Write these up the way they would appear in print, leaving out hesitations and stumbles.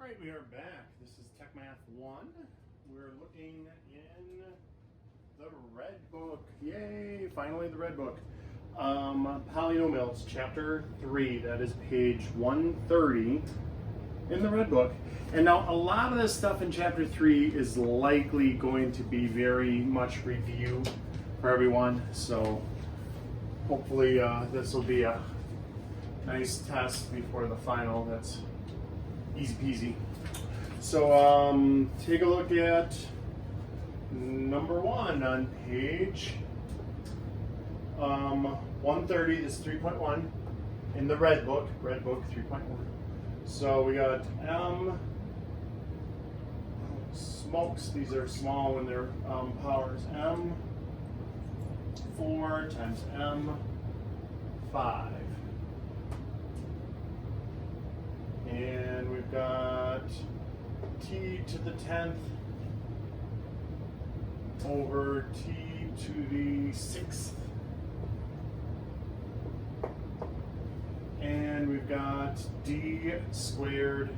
right, we are back. This is Techmath1. We're looking in the red book. Yay, finally the red book. Polynomials, chapter 3. That is page 130 in the red book. And now a lot of this stuff in chapter 3 is likely going to be very much review for everyone. So hopefully this will be a nice test before the final. That's easy peasy. So take a look at number 1 on page 130. This is 3.1 in the red book 3.1. So we got M, smokes, these are small when they're powers, M4 times M5. And we've got t to the 10th over t to the 6th. And we've got d squared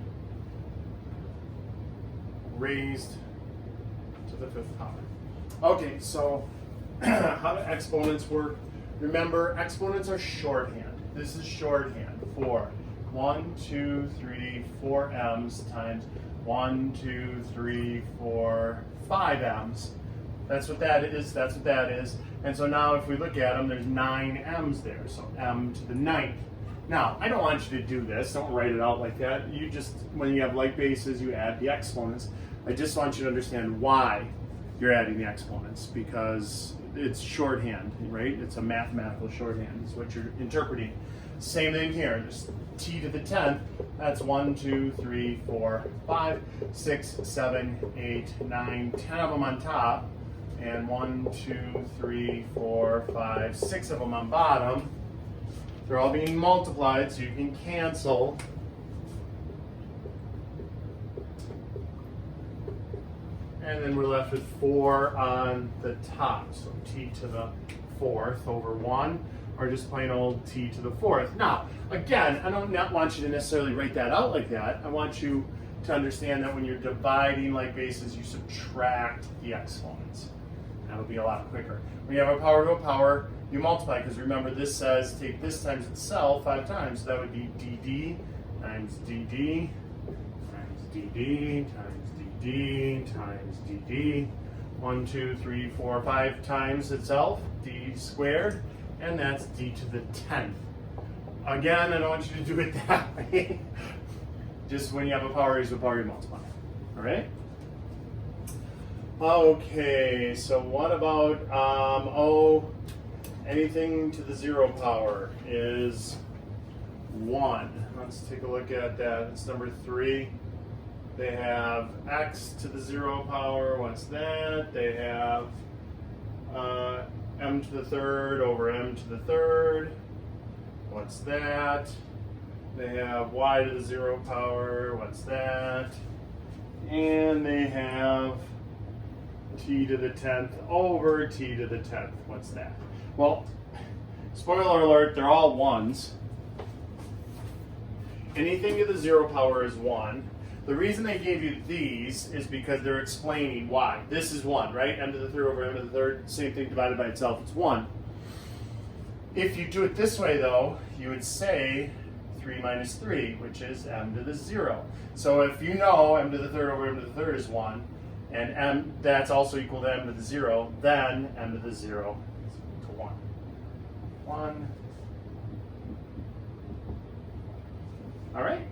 raised to the 5th power. Okay, so how do exponents work? Remember, exponents are shorthand. This is shorthand for 1, 2, 3, 4 m's times 1, 2, 3, 4, 5 m's. That's what that is. That's what that is. And so now if we look at them, there's 9 m's there. So m to the 9th. Now, I don't want you to do this. Don't write it out like that. You just, when you have like bases, you add the exponents. I just want you to understand why you're adding the exponents, because it's shorthand, right? It's a mathematical shorthand. It's what you're interpreting. Same thing here. Just t to the 10th. That's 1, 2, 3, 4, 5, 6, 7, 8, 9, 10 of them on top. And 1, 2, 3, 4, 5, 6 of them on bottom. They're all being multiplied, so you can cancel. And then we're left with 4 on the top. So t to the 4th over 1, or just plain old t to the 4th. Now, again, I don't not want you to necessarily write that out like that. I want you to understand that when you're dividing like bases, you subtract the exponents. That'll be a lot quicker. When you have a power to a power, you multiply, because remember this says take this times itself 5 times. So that would be dd times dd times dd times dd times dd. 1, 2, 3, 4, 5 times itself, d squared, and that's d to the 10th. Again, I don't want you to do it that way. Just when you have a power, use the power, you multiply. All right? Okay, so what about, anything to the 0 power is 1. Let's take a look at that. It's number 3. They have x to the 0 power. What's that? They have m to the 3rd over m to the 3rd. What's that? They have y to the 0 power. What's that? And they have t to the 10th over t to the 10th. What's that? Well, spoiler alert, they're all 1s. Anything to the 0 power is 1. The reason they gave you these is because they're explaining why. This is 1, right? M to the 3rd over m to the 3rd, same thing divided by itself, it's 1. If you do it this way, though, you would say 3 minus 3, which is m to the 0. So if you know m to the 3rd over m to the 3rd is 1, and m, that's also equal to m to the 0, then m to the 0 is equal to 1. 1. All right?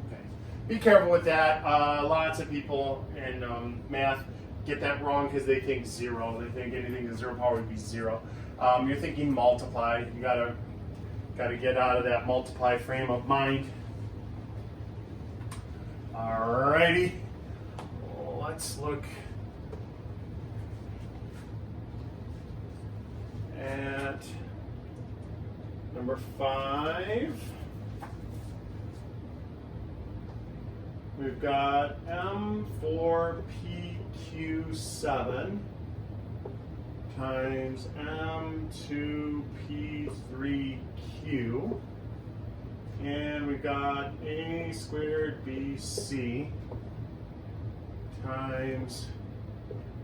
Okay. Be careful with that. Lots of people in math get that wrong because they think 0. They think anything to 0 power would be 0. You're thinking multiply. You gotta get out of that multiply frame of mind. Alrighty, let's look at number 5. We've got M4PQ7 times M2P3Q And we've got a squared bc times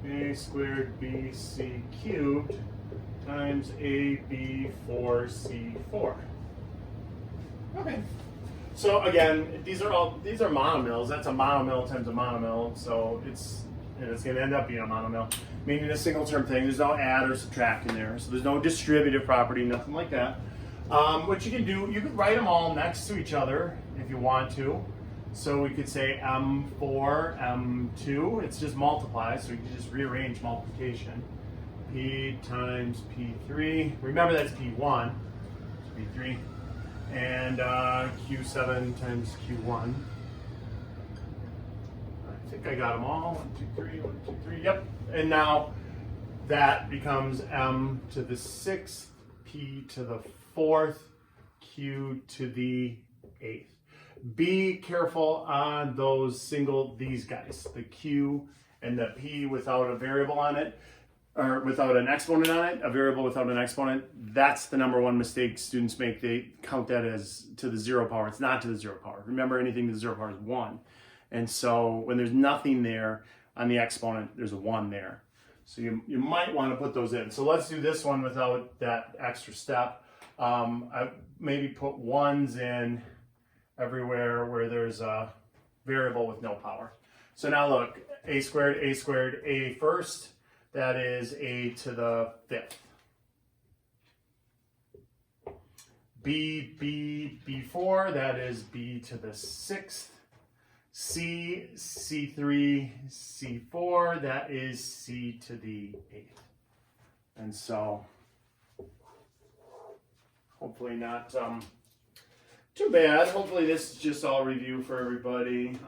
a squared bc cubed times ab4c4. Okay. So again, these are monomials. That's a monomial times a monomial. So it's going to end up being a monomial, meaning a single term thing. There's no add or subtract in there. So there's no distributive property, nothing like that. What you can do, you could write them all next to each other if you want to. So we could say M4, M2. It's just multiply, so you can just rearrange multiplication. P times P3. Remember that's P1. P3. And Q7 times Q1. I think I got them all. 1, 2, 3, 1, 2, 3. Yep. And now that becomes M to the 6th, P to the 4th, Q to the 8th. Be careful on these guys, the Q and the P without a variable on it, or without an exponent on it, a variable without an exponent. That's the number one mistake students make. They count that as to the 0 power. It's not to the 0 power. Remember, anything to the 0 power is 1. And so when there's nothing there on the exponent, there's a 1 there. So you might want to put those in. So let's do this one without that extra step. I maybe put 1s in everywhere where there's a variable with no power. So now look, a squared, a first, that is a to the 5th. B4, that is b to the 6th. C3, C4, that is c to the 8th. And so, hopefully not too bad. Hopefully this is just all review for everybody.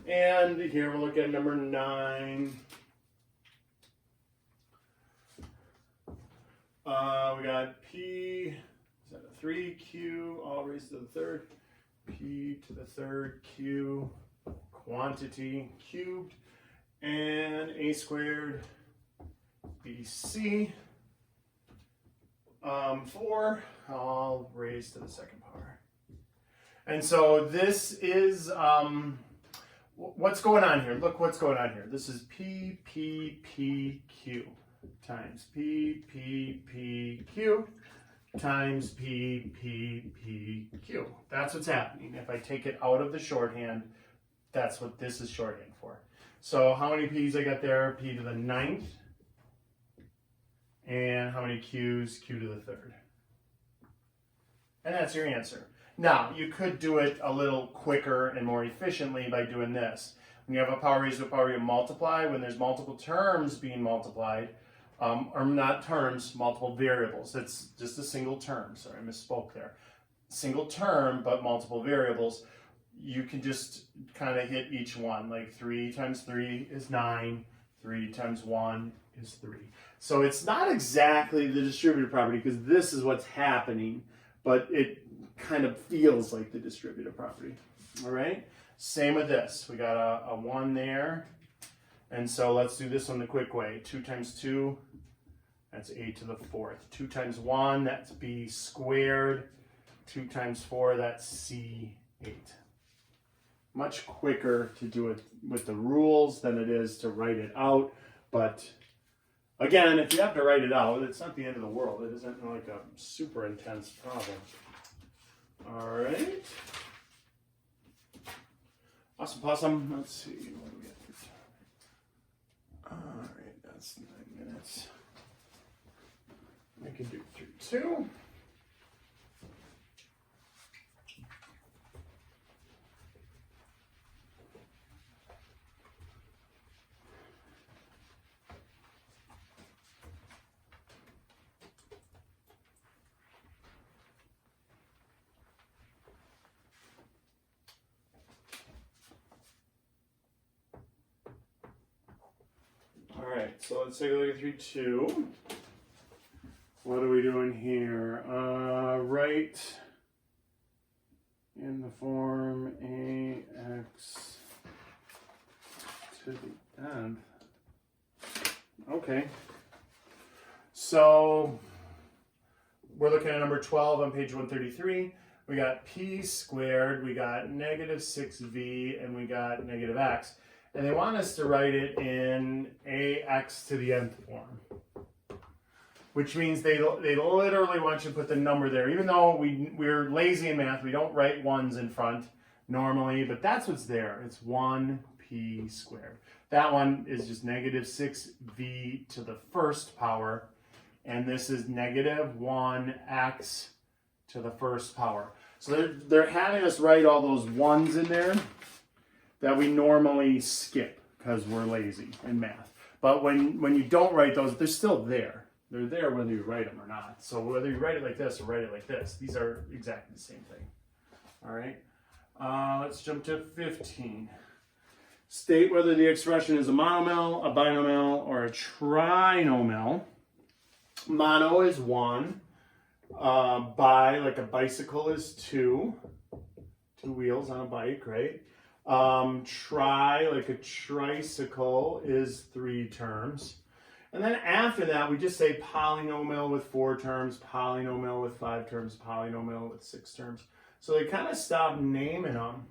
And here we'll look at number 9. We got P, is that a 3Q, all raised to the 3rd. P to the 3rd Q, quantity cubed, and a squared BC, 4, all raised to the 2nd power. And so this is, what's going on here? Look what's going on here. This is PPPQ times PPPQ times PPPQ. That's what's happening. If I take it out of the shorthand, that's what this is shorthand for. So how many P's I got there? P to the 9th. And how many Q's? Q to the 3rd. And that's your answer. Now, you could do it a little quicker and more efficiently by doing this. When you have a power raised to a power, you multiply. When there's multiple terms being multiplied, or not terms, multiple variables. It's just a single term. Sorry, I misspoke there. Single term, but multiple variables. You can just kind of hit each one. Like 3 times 3 is 9. 3 times 1 is 3. So it's not exactly the distributive property because this is what's happening, but it kind of feels like the distributive property. All right? Same with this. We got a 1 there. And so let's do this one the quick way. 2 times 2, that's a to the 4th. 2 times 1, that's b squared. 2 times 4, that's c8. Much quicker to do it with the rules than it is to write it out. But again, if you have to write it out, it's not the end of the world. It isn't like a super intense problem. All right. Awesome. Let's see. What do we have for time? All right, that's 9 minutes. I can do through 2. All right, so let's take a look at 3-2. What are we doing here? Write in the form AX to the nth. Okay. So we're looking at number 12 on page 133. We got p squared, we got negative 6v, and we got negative x. And they want us to write it in ax to the nth form. Which means they literally want you to put the number there. Even though we're lazy in math, we don't write ones in front normally, but that's what's there. It's 1p squared. That one is just negative 6v to the first power, and this is negative 1x to the first power. So they're having us write all those ones in there that we normally skip because we're lazy in math. But when you don't write those, they're still there. They're there whether you write them or not. So whether you write it like this or write it like this, these are exactly the same thing. All right, let's jump to 15. State whether the expression is a monomial, a binomial, or a trinomial. Mono is 1. Bi, like a bicycle, is 2. 2 wheels on a bike, right? Tri, like a tricycle, is 3 terms. And then after that, we just say polynomial with 4 terms, polynomial with 5 terms, polynomial with 6 terms. So they kind of stop naming them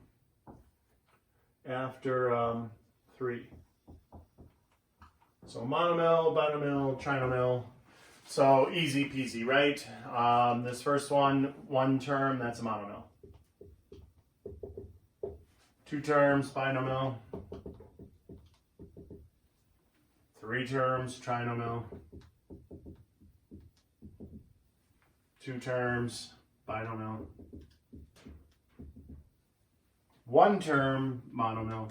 after 3. So monomial, binomial, trinomial. So easy peasy, right? This first one term, that's a monomial. 2 terms, binomial. 3 terms, trinomial. 2 terms, binomial. 1 term, monomial.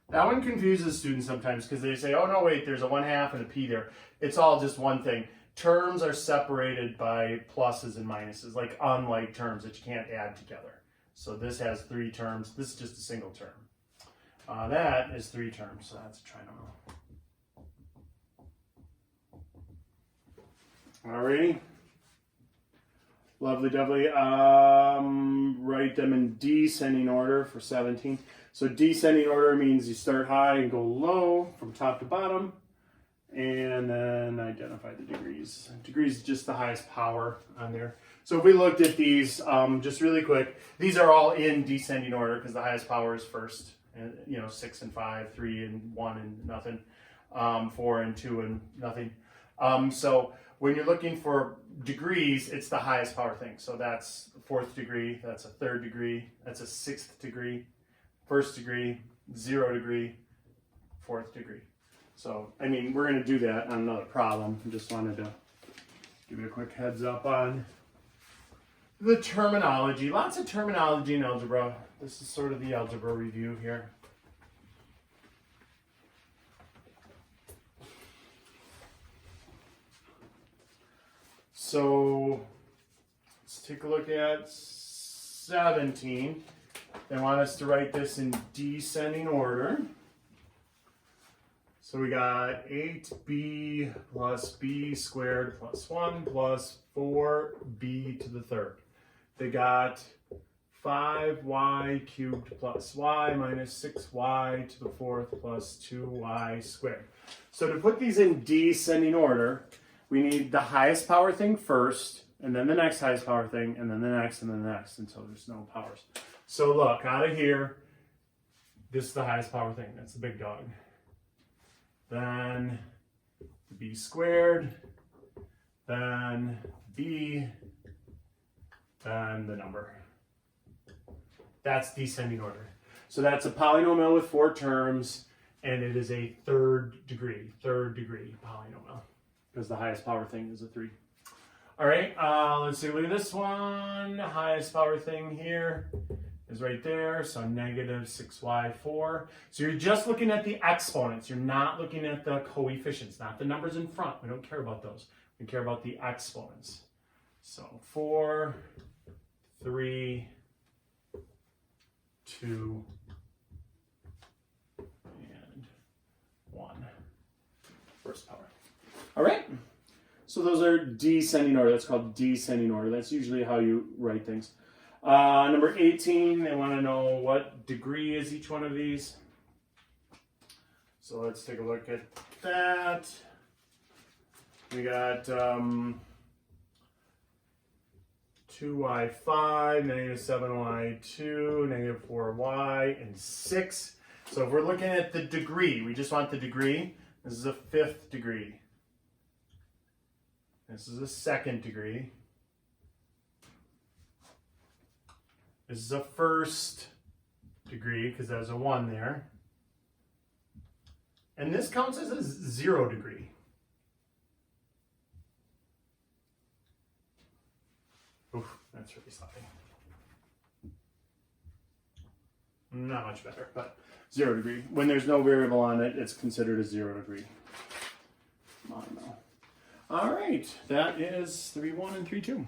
That one confuses students sometimes because they say, oh no, wait, there's a 1/2 and a p there. It's all just one thing. Terms are separated by pluses and minuses, like unlike terms that you can't add together. So this has 3 terms. This is just a single term. That is 3 terms, so that's a trinomial. Alrighty. Lovely doubly. Write them in descending order for 17. So descending order means you start high and go low from top to bottom. And then identify the degrees. Degrees is just the highest power on there. So if we looked at these, just really quick, these are all in descending order because the highest power is first. And, 6 and 5, 3 and 1 and nothing, 4 and 2 and nothing. So when you're looking for degrees, it's the highest power thing. So that's 4th degree, that's a 3rd degree, that's a 6th degree, 1st degree, 0 degree, 4th degree. So, I mean, we're going to do that on another problem. I just wanted to give you a quick heads up on the terminology. Lots of terminology in algebra. This is sort of the algebra review here. So let's take a look at 17. They want us to write this in descending order. So we got 8b plus b squared plus 1 plus 4b to the 3rd. They got 5y cubed plus y minus 6y to the 4th plus 2y squared. So to put these in descending order, we need the highest power thing first, and then the next highest power thing, and then the next, and then the next, until there's no powers. So look, out of here, this is the highest power thing. That's the big dog. Then b squared, then b, then the number. That's descending order. So that's a polynomial with 4 terms, and it is a third degree polynomial, because the highest power thing is a 3. All right, let's see, look at this one. The highest power thing here is right there, so negative 6y4. So you're just looking at the exponents. You're not looking at the coefficients, not the numbers in front. We don't care about those. We care about the exponents. So 4, 3, 2, and 1. First power. All right. So those are descending order. That's called descending order. That's usually how you write things. Number 18, they want to know what degree is each one of these. So let's take a look at that. We got 2y5, negative 7y2, negative 4y, and 6. So if we're looking at the degree, we just want the degree. This is a 5th degree. This is a 2nd degree. This is a 1st degree because there's a 1 there. And this counts as a 0 degree. Oof, that's really sloppy. Not much better, but 0 degree. When there's no variable on it, it's considered a 0 degree. All right, that is 3-1 and 3-2.